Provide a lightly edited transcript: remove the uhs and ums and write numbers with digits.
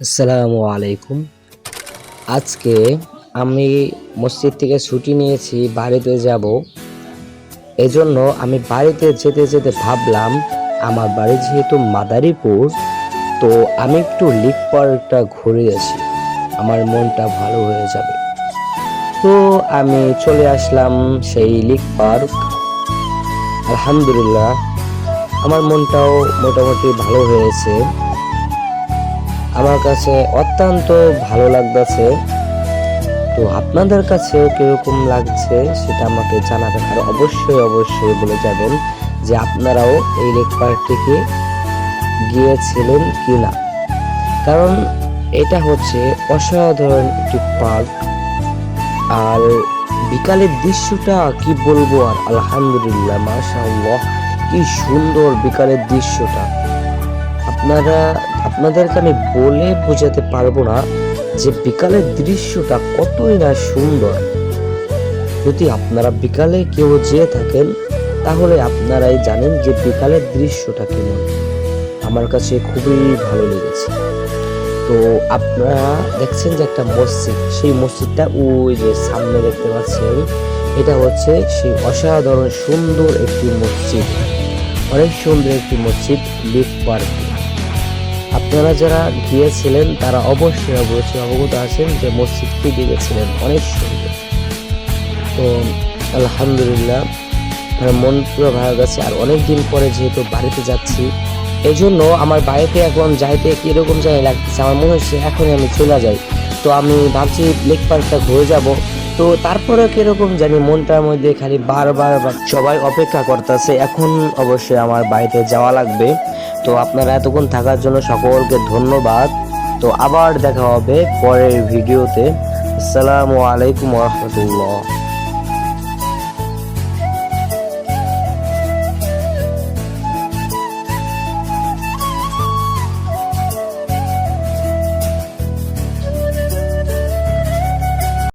আসসালামু আলাইকুম। আজকে আমি মসজিদ থেকে ছুটি নিয়েছি, বাড়িতে যাব। এজন্য আমি বাড়িতে যেতে যেতে ভাবলাম, আমার বাড়ি যেহেতু মাদারীপুর, তো আমি একটু লিক পার্কটা ঘুরে আসি, আমার মনটা ভালো হয়ে যাবে। তো আমি চলে আসলাম সেই লিক পার্ক। আলহামদুলিল্লাহ, আমার মনটাও মোটামুটি ভালো হয়েছে। আমার কাছে অত্যন্ত ভালো লাগতেছে। তো আপনাদের কাছে কিরকম লাগছে সেটা আমাকে জানাবেন, আর অবশ্যই অবশ্যই বলে যাবেন যে আপনারাও এই লেক পার্কটিকে গিয়েছিলেন কিনা। কারণ এটা হচ্ছে অসাধারণ একটি পার্ক। আর বিকালের দৃশ্যটা কি বলবো, আর আলহামদুলিল্লাহ মাশাআল্লাহ, কি সুন্দর বিকালের দৃশ্যটা। আপনাদেরকে আমি বলে বোঝাতে পারবো না যে বিকালের দৃশ্যটা কতই না সুন্দর। যদি আপনারা বিকালে কেউ যেয়ে থাকেন তাহলে আপনারাই জানেন যে বিকালের দৃশ্যটা কেমন। আমার কাছে খুবই ভালো লেগেছে। তো আপনারা দেখছেন যে একটা মসজিদ, সেই মসজিদটা ওই যে সামনে দেখতে পাচ্ছেন, এটা হচ্ছে সেই অসাধারণ সুন্দর একটি মসজিদ, অনেক সুন্দর একটি মসজিদ লিক পার্ক। আপনারা যারা গিয়েছিলেন তারা অবশ্যই অবশ্যই অবগত আছেন যে মসজিদটি দেখেছিলেন, অনেক সুন্দর। তো আলহামদুলিল্লাহ, আমার মন পুরো ভালো গেছে। আর অনেক দিন পরে যেহেতু বাড়িতে যাচ্ছি, এই জন্য আমার বাড়িতে এখন যাইতে কিরকম জানি লাগতেছে। আমার মনে হচ্ছে এখনই আমি চলে যাই। তো আমি ভাবছি লেক পার্কটা ঘুরে যাব। তো তারপরে কিরকম জানি মনটার মধ্যে খালি বারবার সবাই অপেক্ষা করতেছে, এখন অবশ্যই আমার বাড়িতে যাওয়া লাগবে। তো আপনারা এতক্ষণ থাকার জন্য সকলকে ধন্যবাদ। তো আবার দেখা হবে পরের ভিডিওতে। আসসালামু আলাইকুম ওয়া রাহমাতুল্লাহ।